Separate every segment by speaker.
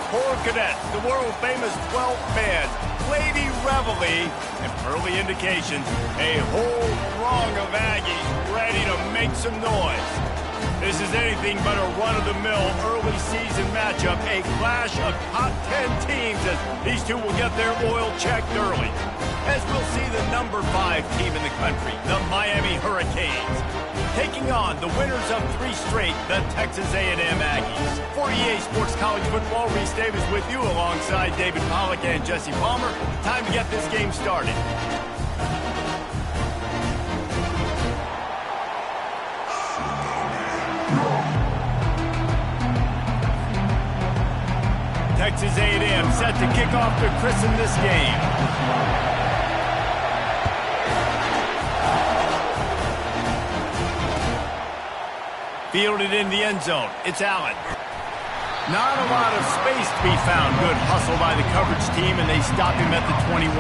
Speaker 1: Poor Cadets, the world-famous 12th man, Lady Reveille, and early indications, a whole throng of Aggies ready to make some noise. This is anything but a run-of-the-mill early season matchup, a clash of top 10 teams as these two will get their oil checked early. As we'll see the number 5 team in the country, the Miami Hurricanes, taking on the winners of 3 straight, the Texas A&M Aggies. For EA Sports College Football, Reese Davis with you alongside David Pollack and Jesse Palmer. Time to get this game started. Texas A&M set to kick off to christen this game. Fielded in the end zone. It's Allen. Not a lot of space to be found. Good hustle by the coverage team, and they stop him at the 21.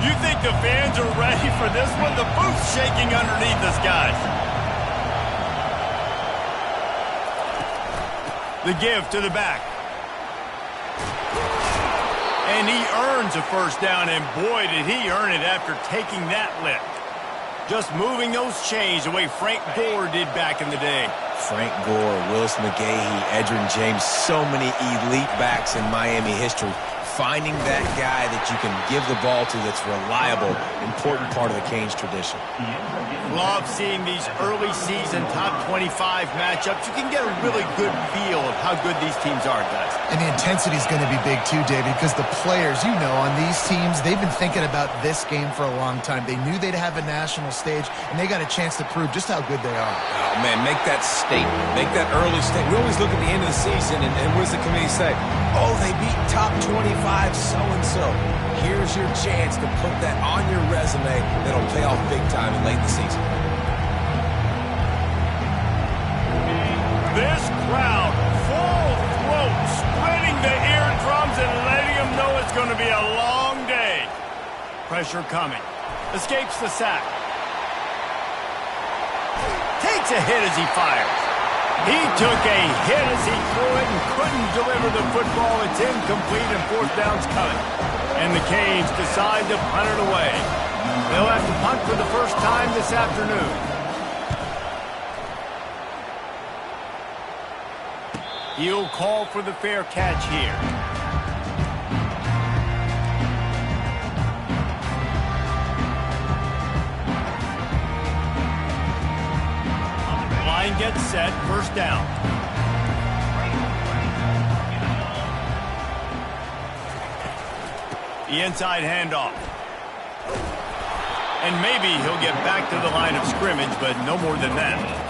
Speaker 1: You think the fans are ready for this one? The booth's shaking underneath us, guys. The give to the back. And he earns a first down, and boy, did he earn it after taking that lift. Just moving those chains the way Frank Gore did back in the day.
Speaker 2: Frank Gore, Willis McGahee, Edgerrin James, so many elite backs in Miami history. Finding that guy that you can give the ball to that's reliable, important part of the Canes tradition.
Speaker 1: Love seeing these early season top 25 matchups. You can get a really good feel of how good these teams are, guys.
Speaker 3: And the intensity is going to be big too, David, because the players, you know, on these teams, they've been thinking about this game for a long time. They knew they'd have a national stage, and they got a chance to prove just how good they are.
Speaker 2: Oh, man, make that statement. Make that early statement. We always look at the end of the season, and what does the committee say? Oh, they beat top 25 so-and-so. Here's your chance to put that on your resume that'll pay off big time in late in the season.
Speaker 1: This crowd, full throat, spreading the eardrums and letting them know it's going to be a long day. Pressure coming. Escapes the sack. Takes a hit as he fires. He took a hit as he threw it and couldn't deliver the football. It's incomplete and fourth down's coming. And the Canes decide to punt it away. They'll have to punt for the first time this afternoon. He'll call for the fair catch here. Line gets set, first down. The inside handoff. And maybe he'll get back to the line of scrimmage, but no more than that.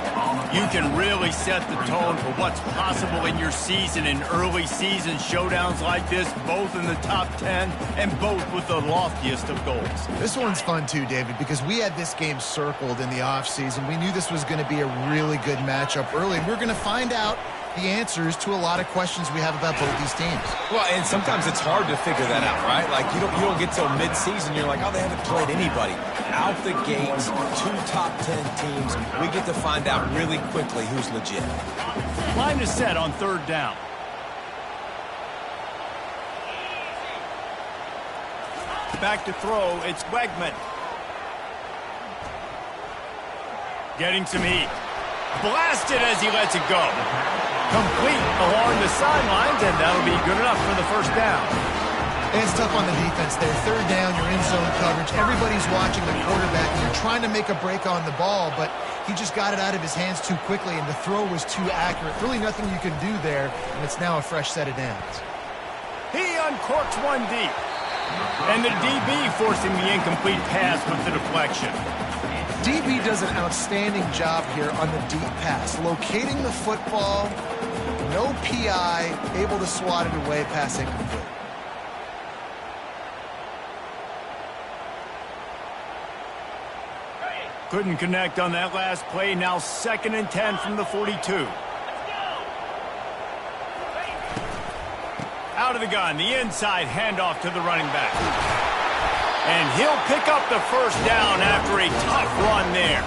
Speaker 1: You can really set the tone for what's possible in your season in early season showdowns like this, both in the top 10 and both with the loftiest of goals.
Speaker 3: This one's fun too, David, because we had this game circled in the offseason. We knew this was going to be a really good matchup early, and we're going to find out the answers to a lot of questions we have about both these teams.
Speaker 2: Well, and sometimes it's hard to figure that out, right? Like, you don't get till mid-season, you're like, oh, they haven't played anybody. Out the gates, 2 top 10 teams, we get to find out really quickly who's legit.
Speaker 1: Line is set on third down. Back to throw, it's Wegman. Getting some heat. Blasted as he lets it go. Complete along the sidelines, and that'll be good enough for the first down.
Speaker 3: And it's tough on the defense there. Third down, you're in zone coverage. Everybody's watching the quarterback, and you're trying to make a break on the ball, but he just got it out of his hands too quickly, and the throw was too accurate. Really nothing you can do there, and it's now a fresh set of downs.
Speaker 1: He uncorks one deep. And the DB forcing the incomplete pass with the deflection.
Speaker 3: DB does an outstanding job here on the deep pass. Locating the football, no PI, able to swat it away, pass incomplete.
Speaker 1: Couldn't connect on that last play. Now 2nd and 10 from the 42. Out of the gun, the inside handoff to the running back. And he'll pick up the first down after a tough run there.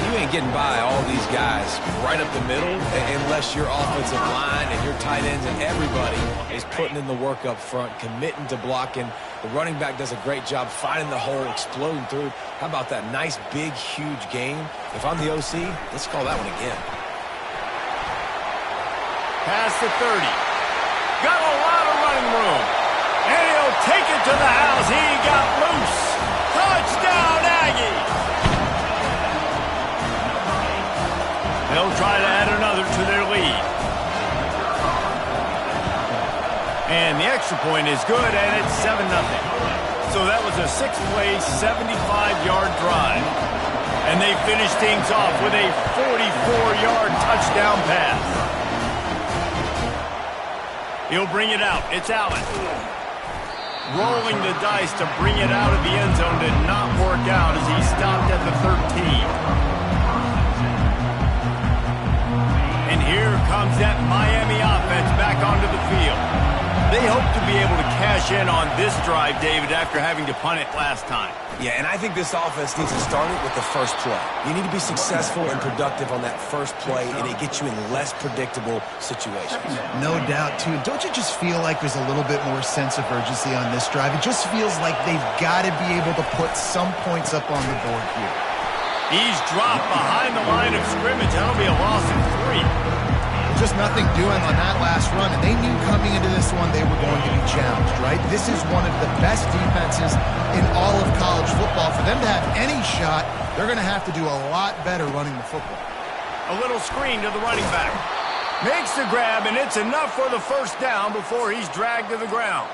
Speaker 2: You ain't getting by all these guys right up the middle unless your offensive line and your tight ends and everybody is putting in the work up front, committing to blocking. The running back does a great job finding the hole, exploding through. How about that nice, big, huge game? If I'm the OC, let's call that one again.
Speaker 1: Past the 30. Got a lot of running room. And he'll take it to the house. He got loose. Touchdown, Aggie. They'll try to add another to their lead. And the extra point is good, and it's 7-0. So that was a 6-play, 75-yard drive. And they finish things off with a 44-yard touchdown pass. He'll bring it out. It's Allen. Rolling the dice to bring it out of the end zone did not work out as he stopped at the 13. And here comes that Miami offense back onto the field. They hope to be able to cash in on this drive, David, after having to punt it last time.
Speaker 2: Yeah, and I think this offense needs to start it with the first play. You need to be successful and productive on that first play, and it gets you in less predictable situations.
Speaker 3: No doubt, too. Don't you just feel like there's a little bit more sense of urgency on this drive? It just feels like they've got to be able to put some points up on the board here.
Speaker 1: He's dropped behind the line of scrimmage. That'll be a loss of 3.
Speaker 3: Just nothing doing on that last run, and they knew coming into this one they were going to be challenged, right? This is one of the best defenses in all of college football. For them to have any shot, they're going to have to do a lot better running the football.
Speaker 1: A little screen to the running back. Makes the grab, and it's enough for the first down before he's dragged to the ground.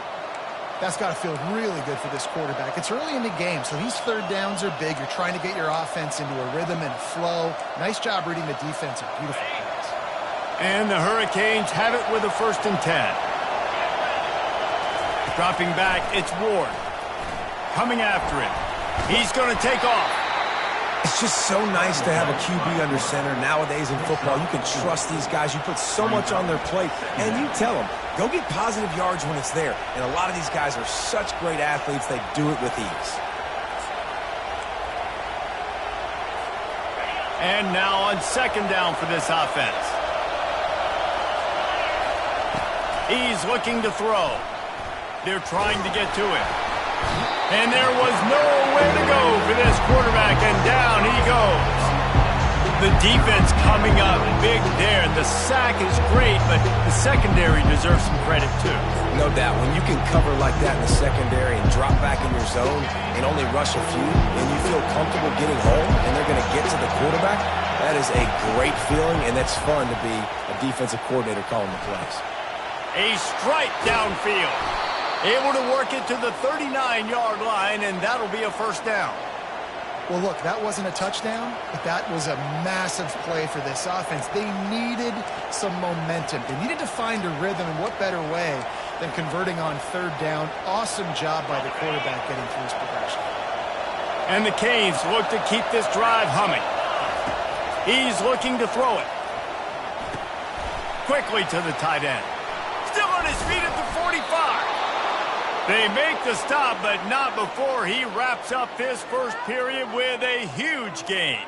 Speaker 3: That's got to feel really good for this quarterback. It's early in the game, so these third downs are big. You're trying to get your offense into a rhythm and a flow. Nice job reading the defense. A beautiful pass.
Speaker 1: And the Hurricanes have it with a 1st and 10. Dropping back, it's Ward. Coming after him. He's going to take off.
Speaker 2: It's just so nice to have a QB under center. Nowadays in football, you can trust these guys. You put so much on their plate, and you tell them, go get positive yards when it's there. And a lot of these guys are such great athletes, they do it with ease.
Speaker 1: And now on 2nd down for this offense. He's looking to throw. They're trying to get to him. And there was nowhere to go for this quarterback, and down he goes. The defense coming up big there. The sack is great, but the secondary deserves some credit too.
Speaker 2: No doubt. When you can cover like that in the secondary and drop back in your zone and only rush a few, and you feel comfortable getting home and they're going to get to the quarterback, that is a great feeling, and that's fun to be a defensive coordinator calling the plays.
Speaker 1: A strike downfield. Able to work it to the 39-yard line, and that'll be a 1st down.
Speaker 3: Well, look, that wasn't a touchdown, but that was a massive play for this offense. They needed some momentum. They needed to find a rhythm, and what better way than converting on 3rd down. Awesome job by the quarterback getting through his progression.
Speaker 1: And the Canes look to keep this drive humming. He's looking to throw it. Quickly to the tight end. Still on his feet at the 45. They make the stop, but not before he wraps up this first period with a huge gain.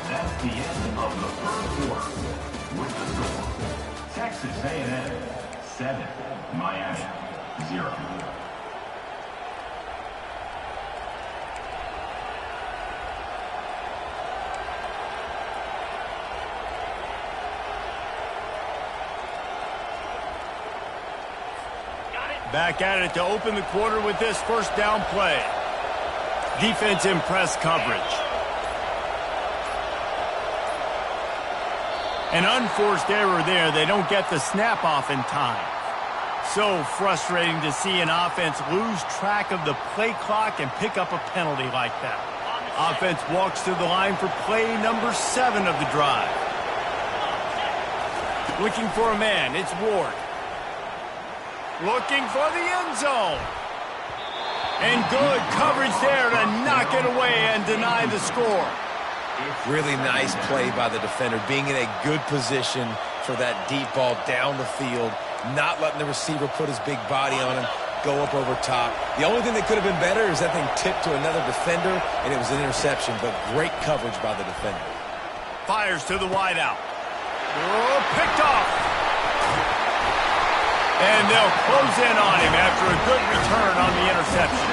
Speaker 4: That's the end of the 1st quarter. With the score, Texas A&M 7, Miami 0.
Speaker 1: Back at it to open the quarter with this 1st down play. Defense in press coverage. An unforced error there. They don't get the snap off in time. So frustrating to see an offense lose track of the play clock and pick up a penalty like that. Offense walks to the line for play number 7 of the drive. Looking for a man. It's Ward. Looking for the end zone. And good coverage there to knock it away and deny the score.
Speaker 2: Really nice play by the defender, being in a good position for that deep ball down the field not letting the receiver put his big body on him, go up over top. The only thing that could have been better is that thing tipped to another defender, and it was an interception, but great coverage by the defender.
Speaker 1: Fires to the wideout. Oh, picked off. And they'll close in on him after a good return on the interception.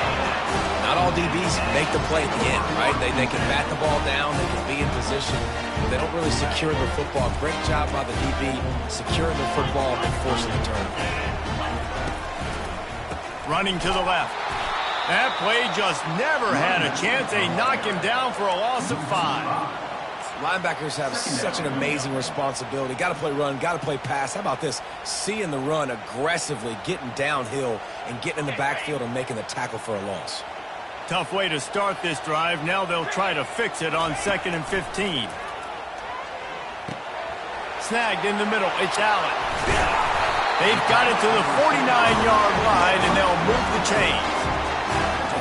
Speaker 2: Not all DBs make the play at the end, right? They can bat the ball down, they can be in position, but they don't really secure the football. Great job by the DB securing the football and forcing the turnover.
Speaker 1: Running to the left. That play just never had a chance. They knock him down for a loss of 5.
Speaker 2: Linebackers have such an amazing responsibility. Got to play run, got to play pass. How about this? Seeing the run aggressively, getting downhill, and getting in the backfield and making the tackle for a loss.
Speaker 1: Tough way to start this drive. Now they'll try to fix it on 2nd and 15. Snagged in the middle. It's Allen. They've got it to the 49-yard line, and they'll move the chains.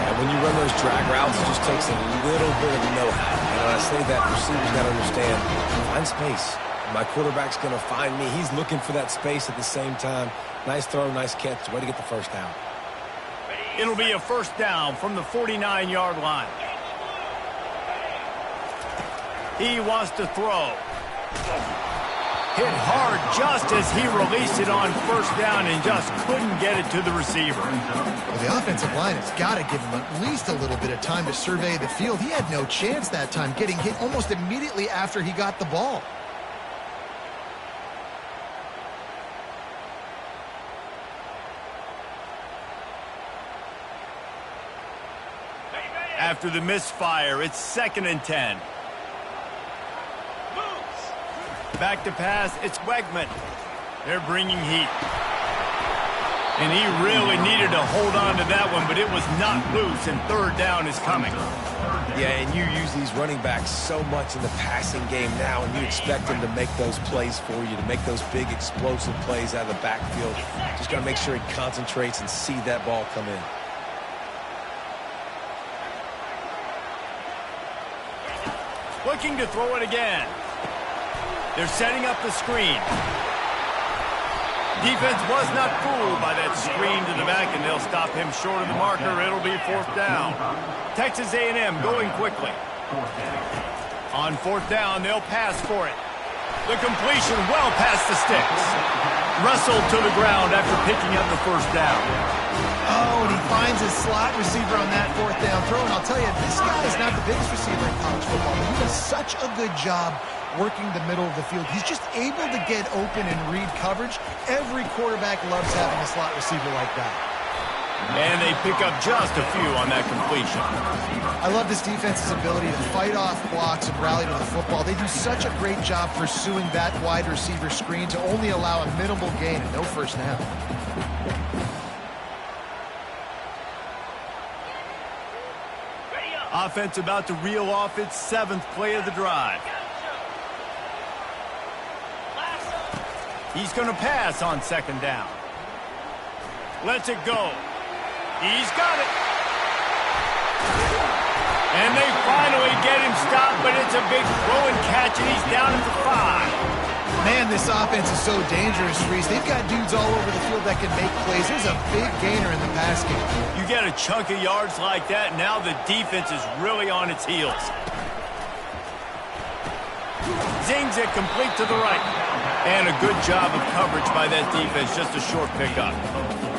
Speaker 2: And when you run those drag routes, it just takes a little bit of know-how. And when I say that, receivers got to understand, find space. My quarterback's going to find me. He's looking for that space at the same time. Nice throw, nice catch. Way to get the first down.
Speaker 1: It'll be a first down from the 49-yard line. He wants to throw. Hit hard just as he released it on first down and just couldn't get it to the receiver.
Speaker 3: Well, the offensive line has got to give him at least a little bit of time to survey the field. He had no chance that time, getting hit almost immediately after he got the ball.
Speaker 1: After the misfire, it's 2nd and 10. Back to pass, it's Wegman. They're bringing heat. And he really needed to hold on to that one, but it was not loose, and 3rd down is coming.
Speaker 2: Yeah, and you use these running backs so much in the passing game now, and you expect them to make those plays for you, to make those big explosive plays out of the backfield. Just got to make sure he concentrates and see that ball come in.
Speaker 1: Looking to throw it again. They're setting up the screen. Defense was not fooled by that screen to the back, and they'll stop him short of the marker. It'll be 4th down. Texas A&M going quickly. On 4th down, they'll pass for it. The completion well past the sticks. Russell to the ground after picking up the first down.
Speaker 3: Oh, and he finds his slot receiver on that 4th down throw. And I'll tell you, this guy is not the biggest receiver in college football, but he does such a good job working the middle of the field. He's just able to get open and read coverage. Every quarterback loves having a slot receiver like that.
Speaker 1: And they pick up just a few on that completion.
Speaker 3: I love this defense's ability to fight off blocks and rally to the football. They do such a great job pursuing that wide receiver screen to only allow a minimal gain and no first down.
Speaker 1: Offense about to reel off its 7th play of the drive. He's going to pass on 2nd down. Lets it go. He's got it. And they finally get him stopped, but it's a big throw and catch, and he's down at the 5.
Speaker 3: Man, this offense is so dangerous, Reese. They've got dudes all over the field that can make plays. There's a big gainer in the pass game.
Speaker 1: You get a chunk of yards like that, now the defense is really on its heels. Zings it complete to the right. And a good job of coverage by that defense, just a short pickup.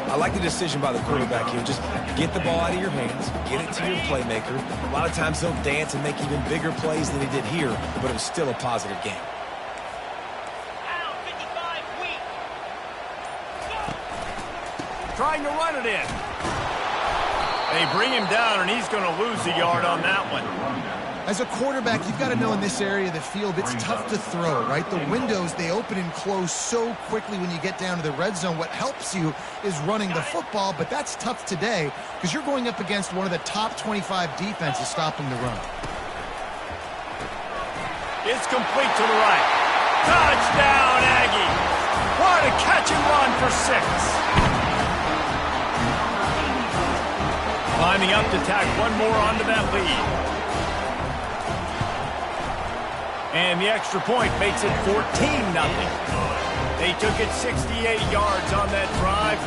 Speaker 2: I like the decision by the quarterback here. Just get the ball out of your hands, get it to your playmaker. A lot of times he'll dance and make even bigger plays than he did here, but it was still a positive game.
Speaker 1: Trying to run it in. They bring him down, and he's going to lose a yard on that one.
Speaker 3: As a quarterback, you've got to know in this area of the field, it's tough to throw, right? The windows, they open and close so quickly when you get down to the red zone. What helps you is running the football, but that's tough today because you're going up against one of the top 25 defenses stopping the run.
Speaker 1: It's complete to the right. Touchdown, Aggie. What a catch and run for 6. Lining up to tack one more onto that lead. And the extra point makes it 14-0. They took it 68 yards on that drive,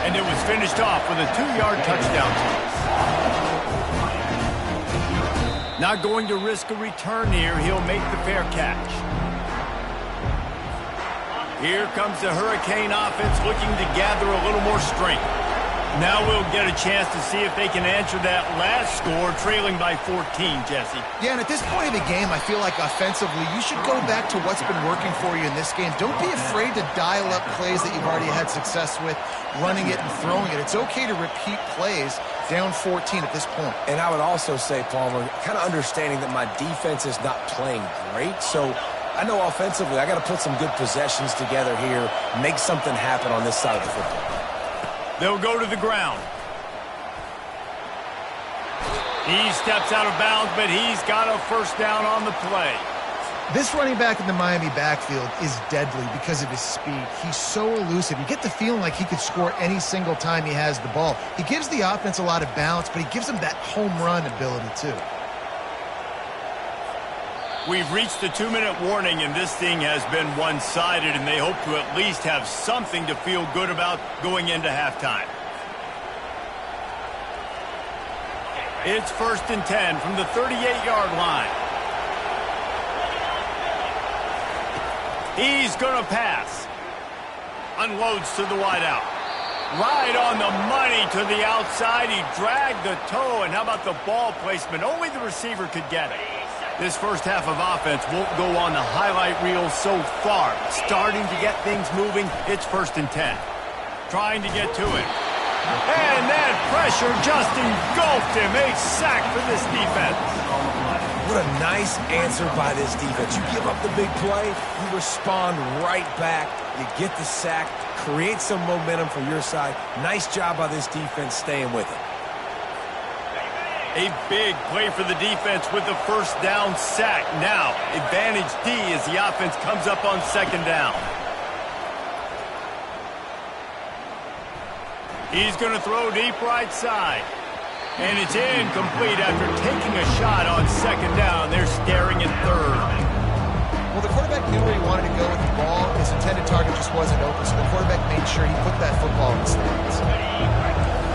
Speaker 1: and it was finished off with a 2-yard touchdown toss. Not going to risk a return here. He'll make the fair catch. Here comes the Hurricane offense looking to gather a little more strength. Now we'll get a chance to see if they can answer that last score, trailing by 14, Jesse.
Speaker 3: Yeah, and at this point of the game, I feel like offensively, you should go back to what's been working for you in this game. Don't be afraid to dial up plays that you've already had success with, running it and throwing it. It's okay to repeat plays down 14 at this point.
Speaker 2: And I would also say, Palmer, kind of understanding that my defense is not playing great, so I know offensively I got to put some good possessions together here, make something happen on this side of the football.
Speaker 1: They'll go to the ground. He steps out of bounds, but he's got a first down on the play.
Speaker 3: This running back in the Miami backfield is deadly because of his speed. He's so elusive. You get the feeling like he could score any single time he has the ball. He gives the offense a lot of balance, but he gives them that home run ability too.
Speaker 1: We've reached the 2-minute warning, and this thing has been one-sided, and they hope to at least have something to feel good about going into halftime. It's 1st and 10 from the 38-yard line. He's going to pass. Unloads to the wideout. Right on the money to the outside. He dragged the toe, and how about the ball placement? Only the receiver could get it. This first half of offense won't go on the highlight reel so far. Starting to get things moving. It's 1st and 10. Trying to get to it. And that pressure just engulfed him. A sack for this defense.
Speaker 2: What a nice answer by this defense. You give up the big play, you respond right back. You get the sack, create some momentum for your side. Nice job by this defense staying with it.
Speaker 1: A big play for the defense with the first down sack. Now, advantage D as the offense comes up on 2nd down. He's going to throw deep right side. And it's incomplete after taking a shot on 2nd down. They're staring at 3rd.
Speaker 3: Well, the quarterback knew where he wanted to go with the ball. His intended target just wasn't open, so the quarterback made sure he put that football in the stands.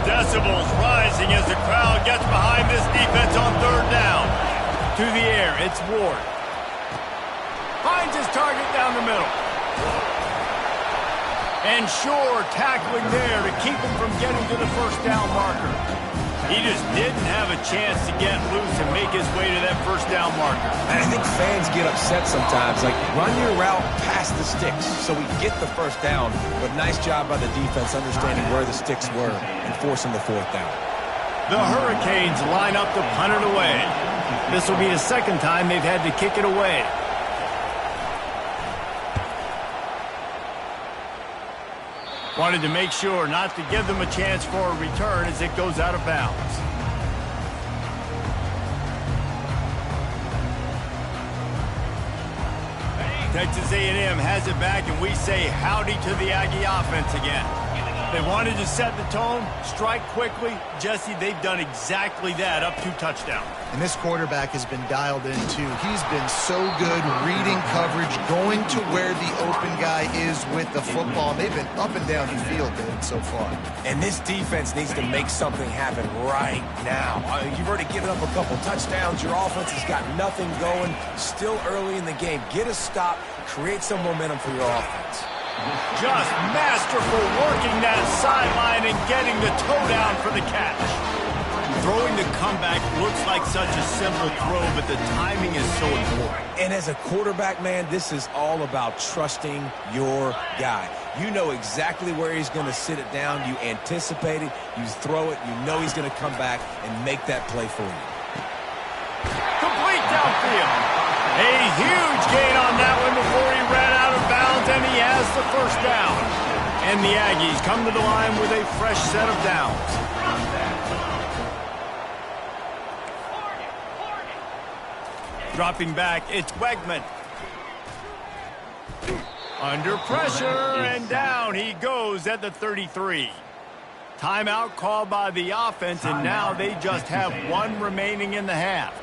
Speaker 1: Decibels rising as the crowd gets behind this defense on 3rd down. To the air, it's Ward. Finds his target down the middle. And Shore tackling there to keep him from getting to the first down marker. He just didn't have a chance to get loose and make his way to that first down marker.
Speaker 2: And I think fans get upset sometimes. Like, run your route past the sticks so we get the first down. But nice job by the defense understanding where the sticks were and forcing the 4th down.
Speaker 1: The Hurricanes line up to punt it away. This will be the 2nd time they've had to kick it away. Wanted to make sure not to give them a chance for a return as it goes out of bounds. Texas A&M has it back, and we say howdy to the Aggie offense again. They wanted to set the tone, strike quickly. Jesse, they've done exactly that, up 2 touchdowns.
Speaker 3: And this quarterback has been dialed in, too. He's been so good reading coverage, going to where the open guy is with the football. They've been up and down the field, David, so far.
Speaker 2: And this defense needs to make something happen right now. You've already given up a couple touchdowns. Your offense has got nothing going. Still early in the game. Get a stop. Create some momentum for your offense.
Speaker 1: Just masterful working that sideline and getting the toe down for the catch. Throwing the comeback looks like such a simple throw, but the timing is so important.
Speaker 2: And as a quarterback, man, this is all about trusting your guy. You know exactly where he's going to sit it down. You anticipate it. You throw it. You know he's going to come back and make that play for you.
Speaker 1: Complete downfield. A huge gain on that one before he ran out of bounds, and he has the first down. And the Aggies come to the line with a fresh set of downs. Dropping back, it's Wegman. Under pressure, and down he goes at the 33. Timeout called by the offense, and now they just have 1 remaining in the half.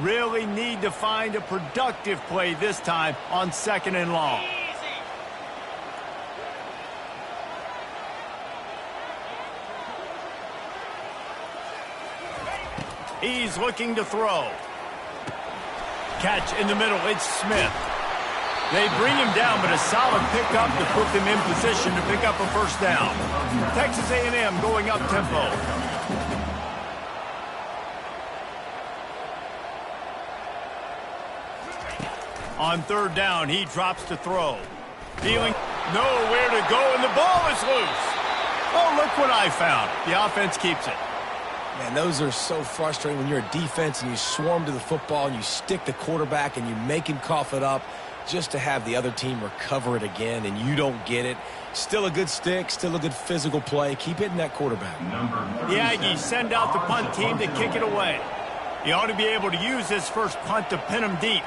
Speaker 1: Really need to find a productive play this time on 2nd and long. He's looking to throw. Catch in the middle. It's Smith. They bring him down, but a solid pickup to put them in position to pick up a first down. Texas A&M going up tempo. On third down, he drops to throw. Feeling nowhere to go, and the ball is loose. Oh, look what I found. The offense keeps it.
Speaker 2: Man, those are so frustrating when you're a defense and you swarm to the football and you stick the quarterback and you make him cough it up just to have the other team recover it again and you don't get it. Still a good stick, still a good physical play. Keep hitting that quarterback.
Speaker 1: The Aggies send out the punt team to kick it away. He ought to be able to use this first punt to pin him deep.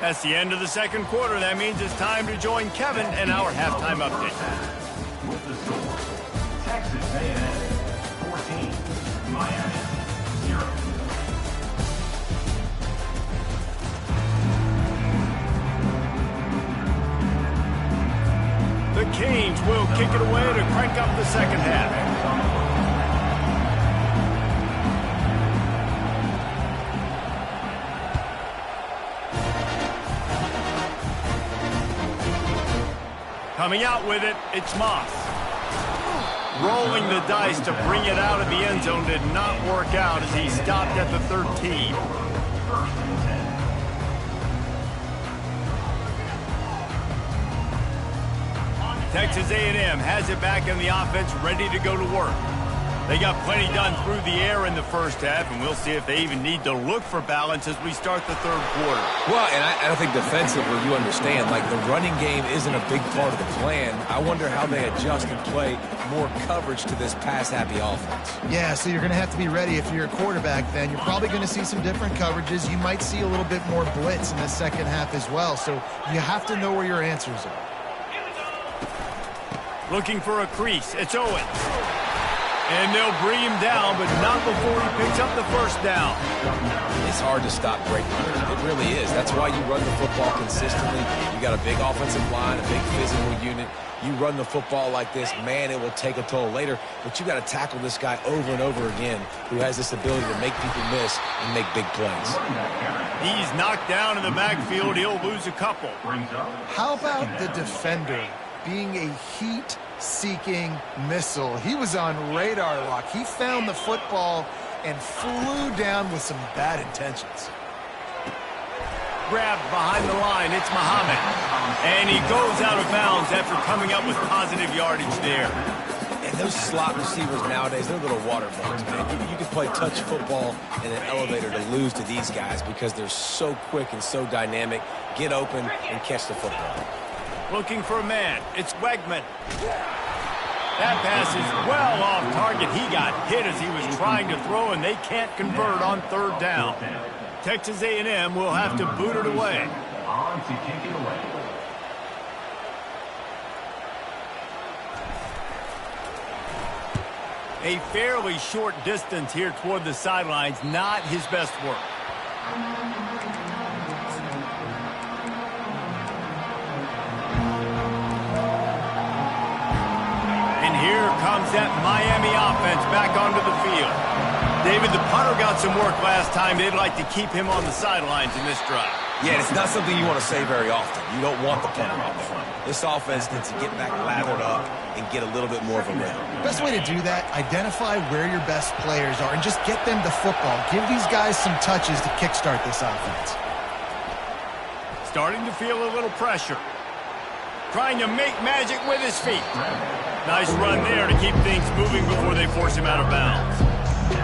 Speaker 1: That's the end of the second quarter. That means it's time to join Kevin and our halftime update.
Speaker 4: With the score, Texas A&M 14, Miami 0.
Speaker 1: The Canes will kick it away to crank up the second half. Coming out with it, it's Moss. Rolling the dice to bring it out of the end zone did not work out as he stopped at the 13. Texas A&M has it back in the offense, ready to go to work. They got plenty done through the air in the first half, and we'll see if they even need to look for balance as we start the third quarter.
Speaker 2: Well, and I think defensively, you understand, like the running game isn't a big part of the plan. I wonder how they adjust and play more coverage to this pass-happy offense.
Speaker 3: Yeah, so you're going to have to be ready if you're a quarterback then. You're probably going to see some different coverages. You might see a little bit more blitz in the second half as well, so you have to know where your answers are.
Speaker 1: Looking for a crease. It's Owens. And they'll bring him down, but not before he picks up the first down.
Speaker 2: It's hard to stop great runners. It really is. That's why you run the football consistently. You got a big offensive line, a big physical unit. You run the football like this, man, it will take a toll later. But you got to tackle this guy over and over again who has this ability to make people miss and make big plays.
Speaker 1: He's knocked down in the backfield. He'll lose a couple.
Speaker 3: How about the defender being a heat-seeking missile? He was on radar lock. He found the football and flew down with some bad intentions.
Speaker 1: Grabbed behind the line. It's Muhammad. And he goes out of bounds after coming up with positive yardage there.
Speaker 2: And those slot receivers nowadays, they're little water bugs, man. You can play touch football in an elevator to lose to these guys because they're so quick and so dynamic. Get open and catch the football.
Speaker 1: Looking for a man. It's Wegman. That pass is well off target. He got hit as he was trying to throw, and they can't convert on third down. Texas A&M will have to boot it away.
Speaker 4: On to kick it away.
Speaker 1: A fairly short distance here toward the sidelines. Not his best work. Here comes that Miami offense back onto the field. David, the punter got some work last time. They'd like to keep him on the sidelines in this drive.
Speaker 2: Yeah, it's not something you want to say very often. You don't want the punter on there. This offense needs to get back lathered up and get a little bit more of a rhythm.
Speaker 3: Best way to do that, identify where your best players are and just get them the football. Give these guys some touches to kickstart this offense.
Speaker 1: Starting to feel a little pressure. Trying to make magic with his feet. Nice run there to keep things moving before they force him out of bounds.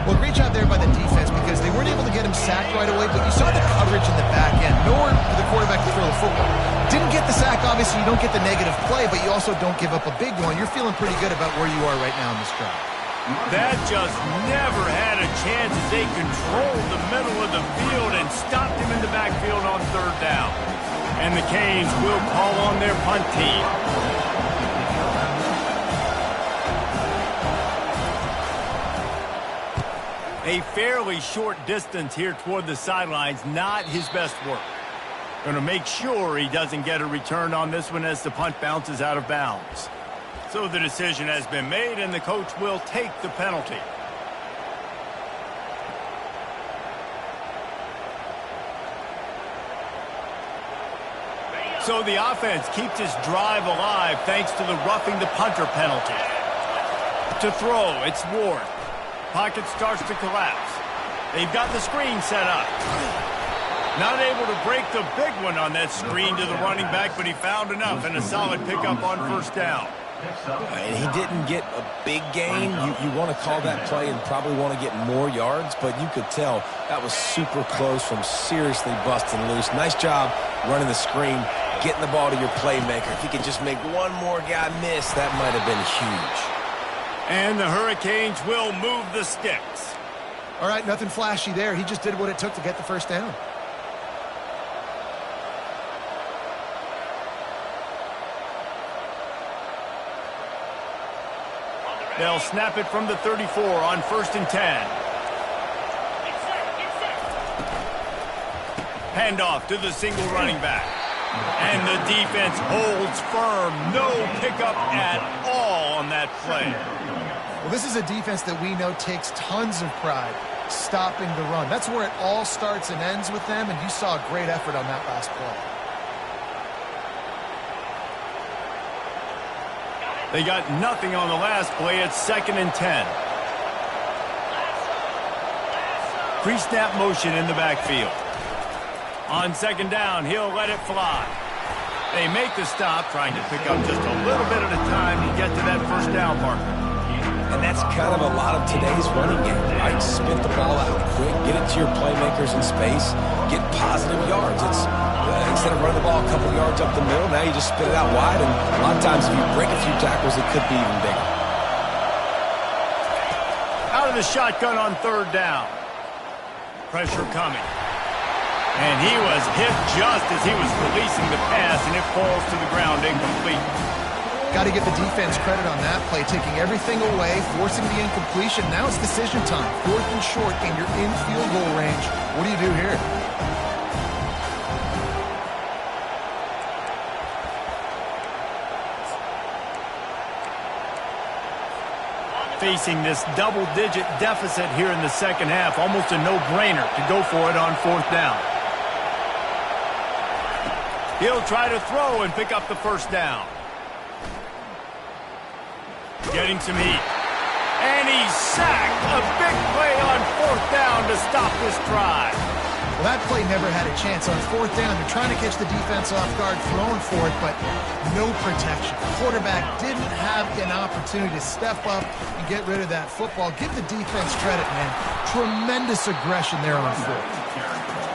Speaker 3: Well, great job there by the defense because they weren't able to get him sacked right away, but you saw the coverage in the back end. Nowhere for the quarterback to throw the football. Didn't get the sack, obviously. You don't get the negative play, but you also don't give up a big one. You're feeling pretty good about where you are right now in this drive.
Speaker 1: That just never had a chance as they controlled the middle of the field and stopped him in the backfield on third down. And the Canes will call on their punt team. A fairly short distance here toward the sidelines, not his best work. Going to make sure he doesn't get a return on this one as the punt bounces out of bounds. So the decision has been made, and the coach will take the penalty. So the offense keeps its drive alive thanks to the roughing the punter penalty. To throw, it's Ward. Pocket starts to collapse. They've got the screen set up. Not able to break the big one on that screen to the running back, but he found enough and a solid pickup on first down.
Speaker 2: And he didn't get a big gain. You want to call that play and probably want to get more yards, but you could tell that was super close from seriously busting loose. Nice job running the screen, getting the ball to your playmaker. If he could just make one more guy miss, that might have been huge.
Speaker 1: And the Hurricanes will move the sticks.
Speaker 3: All right, nothing flashy there. He just did what it took to get the first down.
Speaker 1: They'll snap it from the 34 on 1st and 10. Handoff to the single running back. And the defense holds firm. No pickup at all on that play.
Speaker 3: Well, this is a defense that we know takes tons of pride stopping the run. That's where it all starts and ends with them, and you saw a great effort on that last play.
Speaker 1: They got nothing on the last play. It's 2nd and 10. Pre-snap motion in the backfield. On 2nd down, he'll let it fly. They make the stop, trying to pick up just a little bit at a time to get to that first down marker.
Speaker 2: And that's kind of a lot of today's running game, right? Spit the ball out quick, get it to your playmakers in space, get positive yards. It's instead of running the ball a couple yards up the middle, now you just spit it out wide, and a lot of times if you break a few tackles, it could be even bigger.
Speaker 1: Out of the shotgun on 3rd down. Pressure coming. And he was hit just as he was releasing the pass, and it falls to the ground incomplete.
Speaker 3: Got to give the defense credit on that play, taking everything away, forcing the incompletion. Now it's decision time. 4th and short, and you're in field goal range. What do you do here?
Speaker 1: Facing this double-digit deficit here in the second half, almost a no-brainer to go for it on 4th down. He'll try to throw and pick up the first down. Getting some heat. And he's sacked. A big play on 4th down to stop this drive.
Speaker 3: Well, that play never had a chance. On 4th down, they're trying to catch the defense off guard, throwing for it, but no protection. The quarterback didn't have an opportunity to step up and get rid of that football. Give the defense credit, man. Tremendous aggression there on 4th.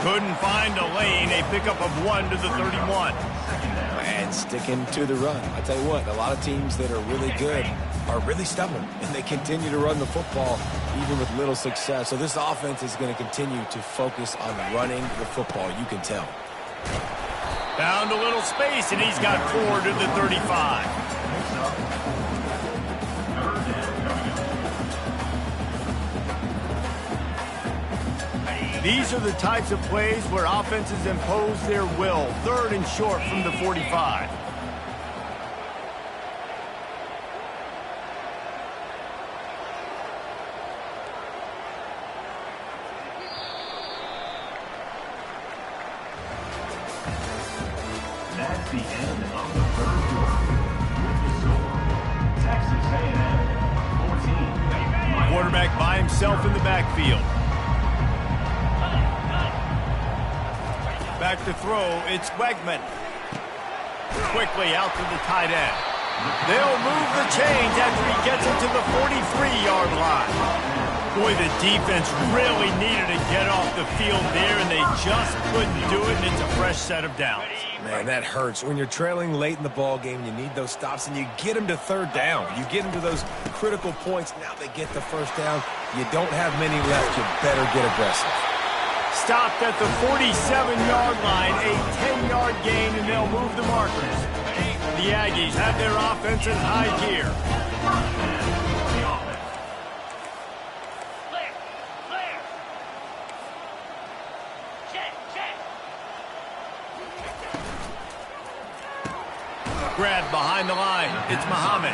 Speaker 1: Couldn't find a lane. A pickup of 1 to the 31.
Speaker 2: And sticking to the run. I tell you what, a lot of teams that are really good are really stubborn, and they continue to run the football even with little success. So this offense is going to continue to focus on running the football. You can tell.
Speaker 1: Found a little space, and he's got 4 to the 35. These are the types of plays where offenses impose their will. 3rd and short from the 45.
Speaker 4: That's the end of the 3rd quarter. With the score, Texas A&M 14.
Speaker 1: Quarterback by himself in the backfield. Back to throw, it's Wegman. Quickly out to the tight end. They'll move the chains after he gets it to the 43-yard line. Boy, the defense really needed to get off the field there, and they just couldn't do it, and it's a fresh set of downs.
Speaker 2: Man, that hurts. When you're trailing late in the ball game, you need those stops, and you get them to 3rd down. You get them to those critical points. Now they get the first down. You don't have many left. You better get aggressive.
Speaker 1: Stopped at the 47-yard line, a 10-yard gain, and they'll move the markers. The Aggies have their offense in high gear. Grab behind the line. It's Muhammad.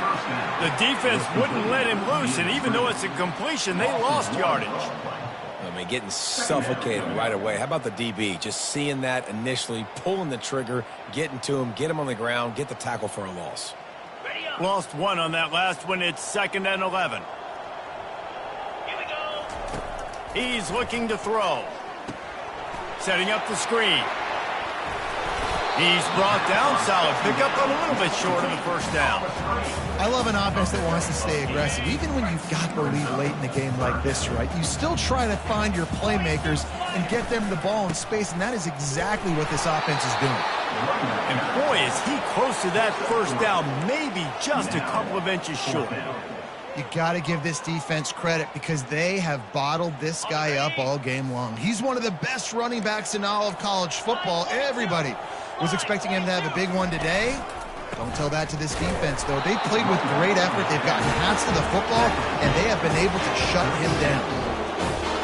Speaker 1: The defense wouldn't let him loose, and even though it's a completion, they lost yardage.
Speaker 2: I mean, getting suffocated right away. How about the DB? Just seeing that initially, pulling the trigger, getting to him, get him on the ground, get the tackle for a loss.
Speaker 1: Lost one on that last one. It's 2nd and 11. He's looking to throw. Setting up the screen. He's brought down. Solid pickup, but a little bit short of the first down.
Speaker 3: I love an offense that wants to stay aggressive. Even when you've got the lead late in the game like this, right, you still try to find your playmakers and get them the ball in space, and that is exactly what this offense is doing.
Speaker 1: And boy, is he close to that first down, maybe just a couple of inches short.
Speaker 3: You got to give this defense credit because they have bottled this guy up all game long. He's one of the best running backs in all of college football. Everybody was expecting him to have a big one today. Don't tell that to this defense, though. They played with great effort. They've gotten hats to the football, and they have been able to shut him down.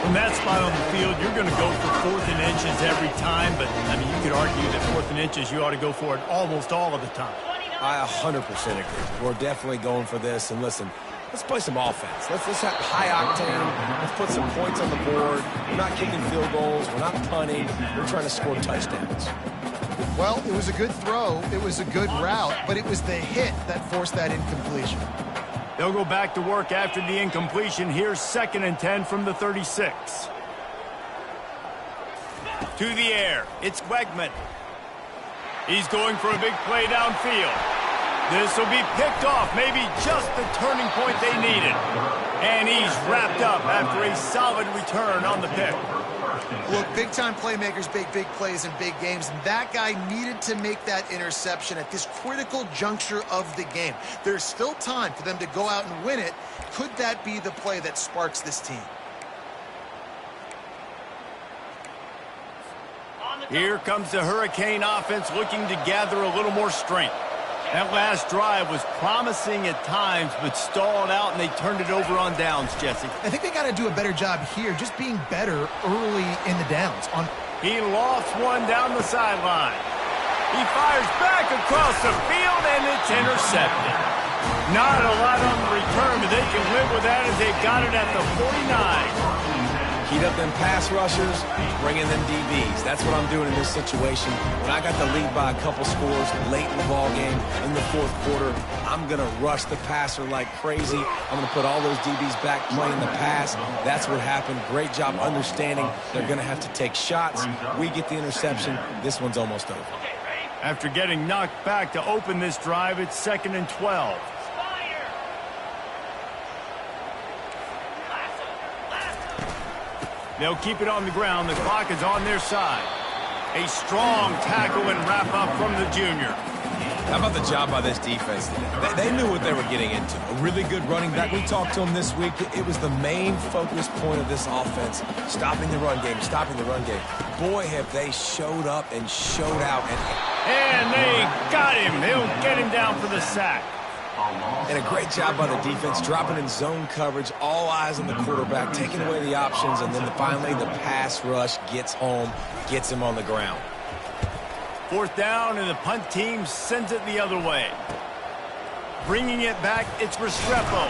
Speaker 1: From that spot on the field, you're going to go for 4th and inches every time, but, I mean, you could argue that 4th and inches, you ought to go for it almost all of the time.
Speaker 2: I 100% agree. We're definitely going for this, and listen, let's play some offense. Let's have high octane. Let's put some points on the board. We're not kicking field goals. We're not punting. We're trying to score touchdowns.
Speaker 3: Well, it was a good throw. It was a good route, but it was the hit that forced that incompletion.
Speaker 1: They'll go back to work after the incompletion. Here's 2nd and 10 from the 36. To the air. It's Wegman. He's going for a big play downfield. This will be picked off, maybe just the turning point they needed. And he's wrapped up after a solid return on the pick.
Speaker 3: Look, big-time playmakers make big plays in big games, and that guy needed to make that interception at this critical juncture of the game. There's still time for them to go out and win it. Could that be the play that sparks this team?
Speaker 1: Here comes the Hurricane offense looking to gather a little more strength. That last drive was promising at times, but stalled out, and they turned it over on downs, Jesse.
Speaker 3: I think they got to do a better job here, just being better early in the downs.
Speaker 1: He lost one down the sideline. He fires back across the field, and it's intercepted. Not a lot on the return, but they can live with that as they've got it at the 49.
Speaker 2: Heat up them pass rushers, bring in them DBs. That's what I'm doing in this situation. When I got the lead by a couple scores late in the ball game, in the 4th quarter, I'm going to rush the passer like crazy. I'm going to put all those DBs back playing the pass. That's what happened. Great job understanding they're going to have to take shots. We get the interception. This one's almost over.
Speaker 1: After getting knocked back to open this drive, it's 2nd and 12. They'll keep it on the ground. The clock is on their side. A strong tackle and wrap up from the junior.
Speaker 2: How about the job by this defense today? They knew what they were getting into. A really good running back. We talked to him this week. It was the main focus point of this offense. Stopping the run game, stopping the run game. Boy, have they showed up and showed out.
Speaker 1: And they got him. They'll get him down for the sack.
Speaker 2: And a great job by the defense, dropping in zone coverage, all eyes on the quarterback, taking away the options, and then finally the pass rush gets home, gets him on the ground.
Speaker 1: 4th down, and the punt team sends it the other way. Bringing it back, it's Restrepo.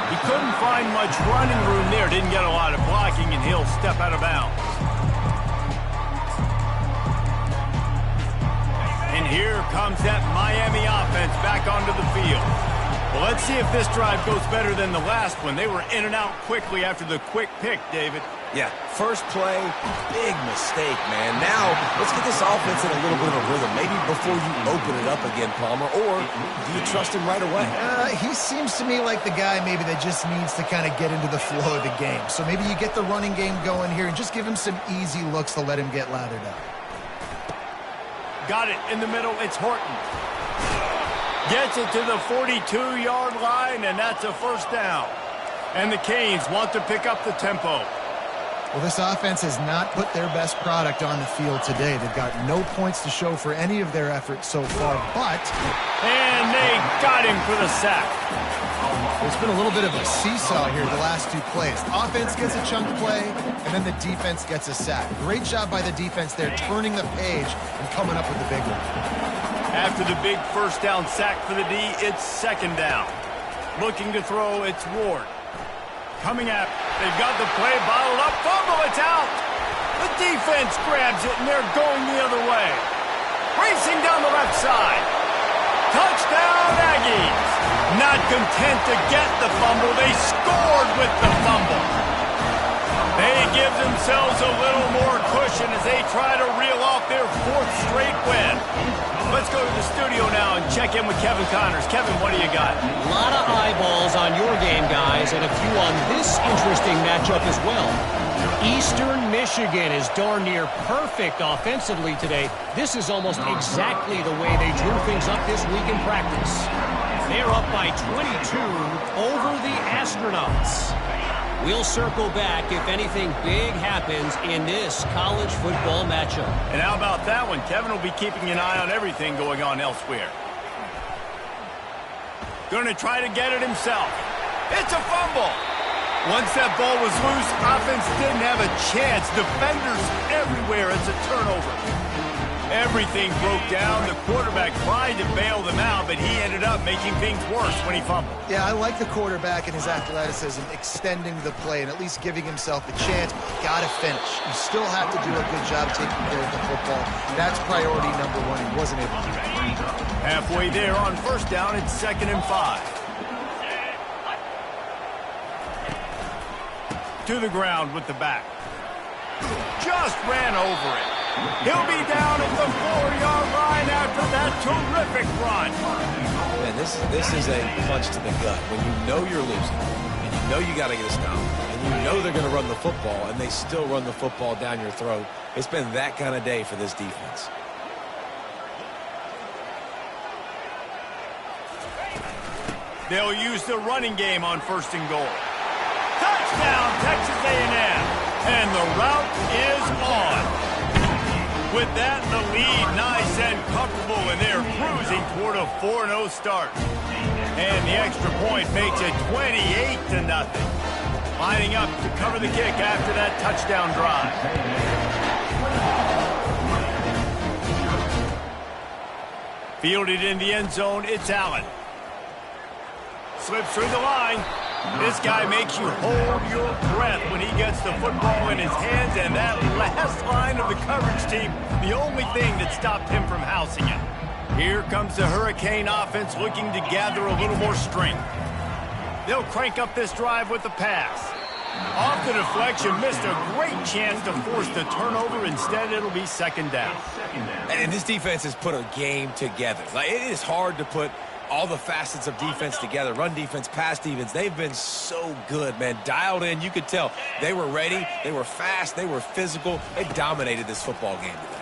Speaker 1: He couldn't find much running room there, didn't get a lot of blocking, and he'll step out of bounds. And here comes that Miami offense back onto the field. Well, let's see if this drive goes better than the last one. They were in and out quickly after the quick pick, David.
Speaker 2: Yeah, first play, big mistake, man. Now, let's get this offense in a little bit of a rhythm. Maybe before you open it up again, Palmer, or do you trust him right away?
Speaker 3: He seems to me like the guy maybe that just needs to kind of get into the flow of the game. So maybe you get the running game going here and just give him some easy looks to let him get lathered up.
Speaker 1: Got it in the middle. It's Horton. Gets it to the 42-yard line, and that's a first down. And the Canes want to pick up the tempo.
Speaker 3: Well, this offense has not put their best product on the field today. They've got no points to show for any of their efforts so far, but...
Speaker 1: And they got him for the sack.
Speaker 3: There's been a little bit of a seesaw here the last two plays. Offense gets a chunk play, and then the defense gets a sack. Great job by the defense there, turning the page and coming up with the big one.
Speaker 1: After the big first down sack for the D, it's second down. Looking to throw, it's Ward. Coming at, they've got the play bottled up. Fumble, it's out. The defense grabs it, and they're going the other way. Racing down the left side. Touchdown, Aggies. Not content to get the fumble, they scored with the fumble. They give themselves a little more cushion as they try to reel off their fourth straight win. Let's go to the studio now and check in with Kevin Connors. Kevin, what do you got?
Speaker 5: A lot of eyeballs on your game, guys, and a few on this interesting matchup as well. Eastern Michigan is darn near perfect offensively today. This is almost exactly the way they drew things up this week in practice. They're up by 22 over the Astronauts. We'll circle back if anything big happens in this college football matchup.
Speaker 1: And how about that one? Kevin will be keeping an eye on everything going on elsewhere. Going to try to get it himself. It's a fumble. Once that ball was loose, offense didn't have a chance. Defenders everywhere. It's a turnover. Everything broke down. The quarterback tried to bail them out, but he ended up making things worse when he fumbled.
Speaker 3: Yeah, I like the quarterback and his athleticism, extending the play and at least giving himself a chance. You got to finish. You still have to do a good job taking care of the football. That's priority number one. He wasn't able to do it.
Speaker 1: Halfway there on first down, it's 2nd and 5. To the ground with the back. Just ran over it. He'll be down at the 4-yard line after that terrific run.
Speaker 2: Man, this is a punch to the gut. When you know you're losing, and you know you got to get a stop, and you know they're going to run the football, and they still run the football down your throat. It's been that kind of day for this defense.
Speaker 1: They'll use the running game on 1st and goal. Touchdown, Texas A&M. And the route is on. With that, the lead nice and comfortable, and they're cruising toward a 4-0 start. And the extra point makes it 28-0. Lining up to cover the kick after that touchdown drive. Fielded in the end zone, it's Allen. Slips through the line. This guy makes you hold your breath when he gets the football in his hands, and that last line of the coverage team, the only thing that stopped him from housing it. Here comes the Hurricane offense looking to gather a little more strength. They'll crank up this drive with the pass. Off the deflection, missed a great chance to force the turnover. Instead, it'll be 2nd down.
Speaker 2: And this defense has put a game together. Like, it is hard to put all the facets of defense together. Run defense, pass defense. They've been so good, man. Dialed in. You could tell they were ready. They were fast. They were physical. They dominated this football game today.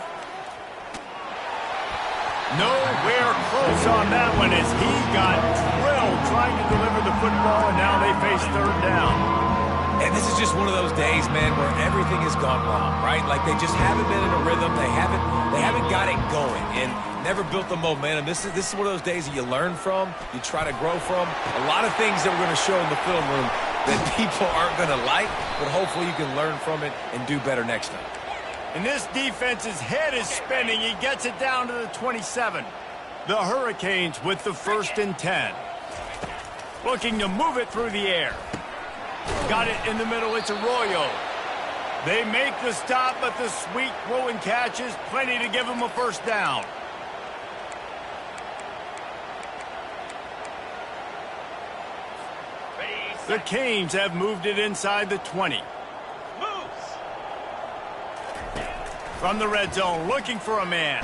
Speaker 1: Nowhere close on that one as he got drilled trying to deliver the football, and now they face 3rd down.
Speaker 2: And this is just one of those days, man, where everything has gone wrong, right? Like they just haven't been in a rhythm. They haven't got it going and never built the momentum. This is one of those days that you learn from, you try to grow from. A lot of things that we're going to show in the film room that people aren't going to like, but hopefully you can learn from it and do better next time.
Speaker 1: And this defense's head is spinning. He gets it down to the 27. The Hurricanes with the 1st and 10. Looking to move it through the air. Got it in the middle. It's Arroyo. They make the stop, but the sweet throw and catch is plenty to give them a 1st down. The Canes have moved it inside the 20. From the red zone, looking for a man.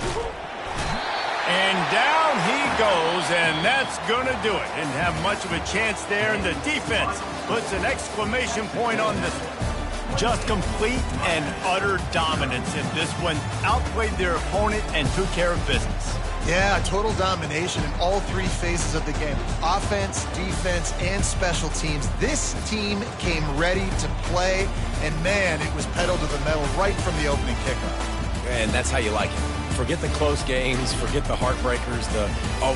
Speaker 1: And down he goes, and that's going to do it. Didn't have much of a chance there, and the defense puts an exclamation point on this one. Just complete and utter dominance in this one. Outplayed their opponent and took care of business.
Speaker 3: Yeah, total domination in all 3 phases of the game. Offense, defense, and special teams. This team came ready to play, and man, it was pedal to the metal right from the opening kickoff.
Speaker 2: And that's how you like it. Forget the close games, forget the heartbreakers,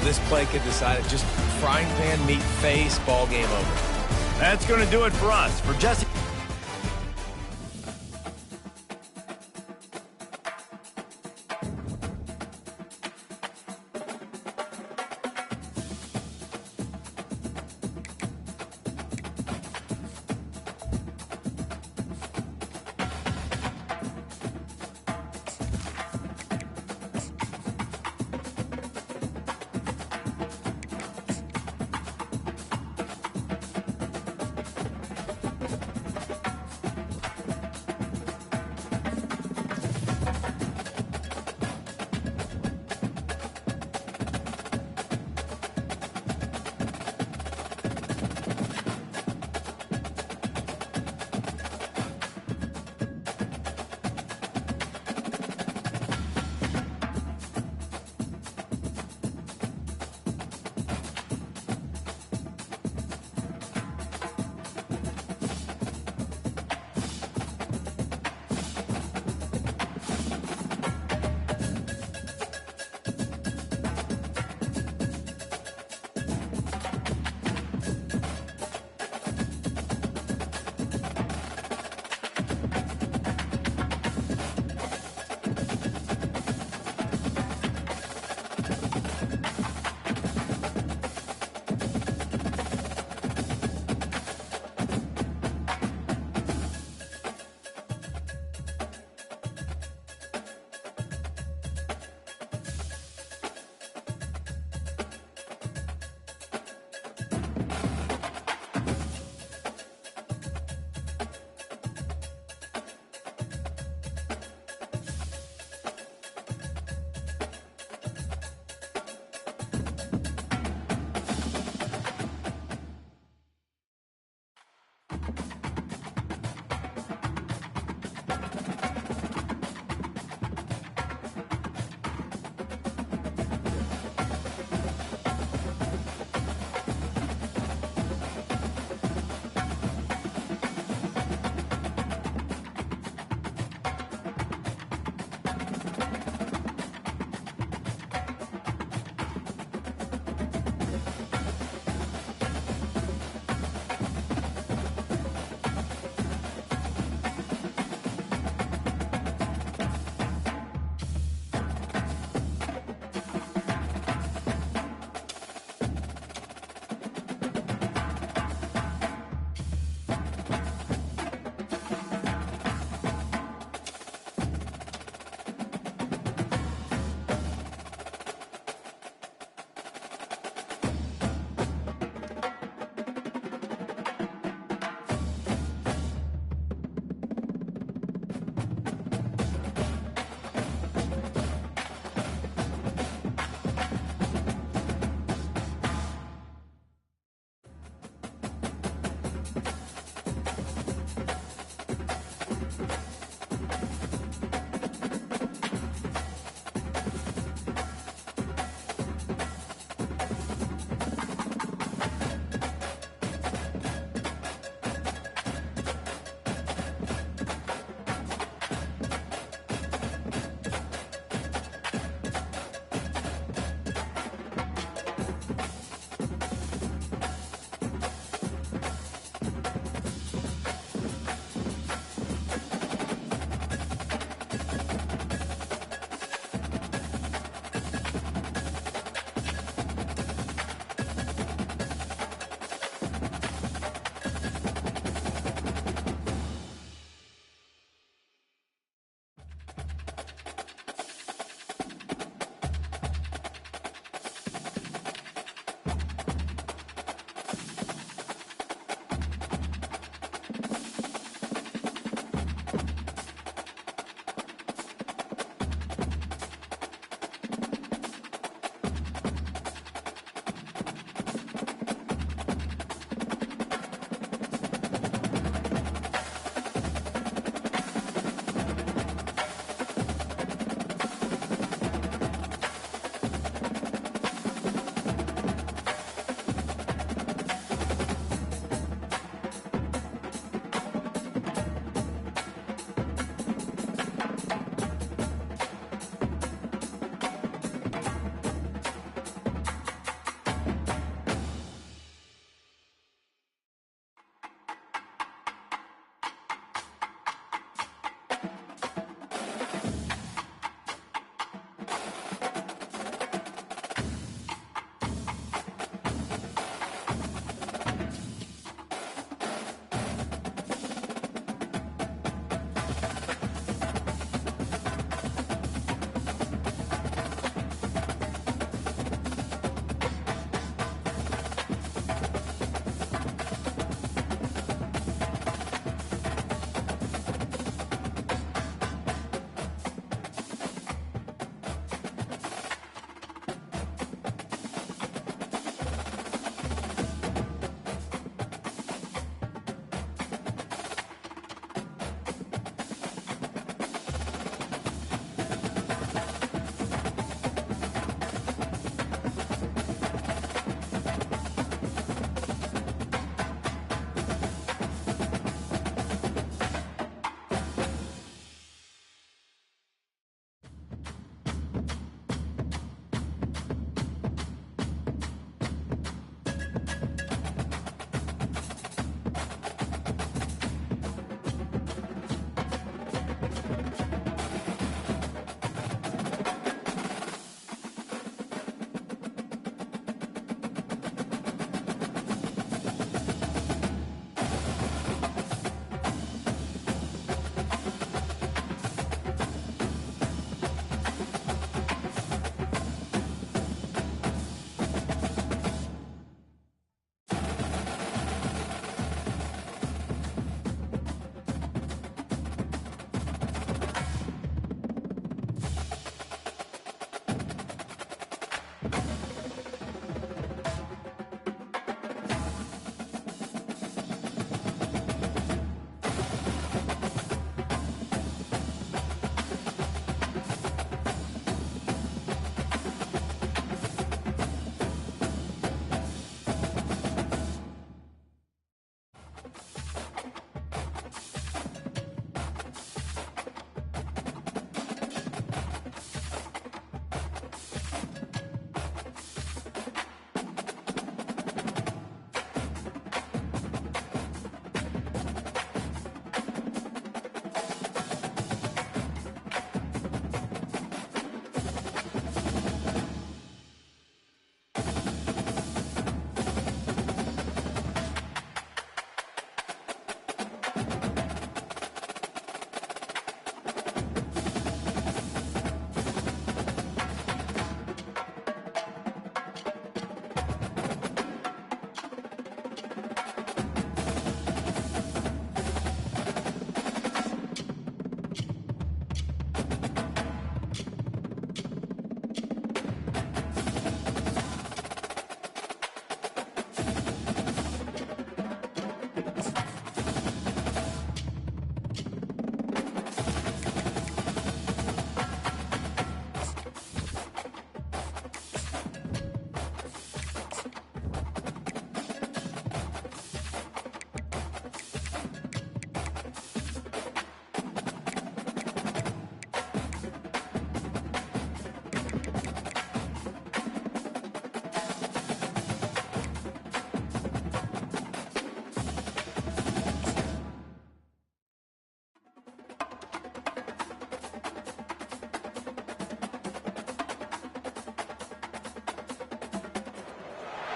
Speaker 2: this play could decide it. Just frying pan, meat face, ball game over.
Speaker 1: That's going to do it for us. For Jesse.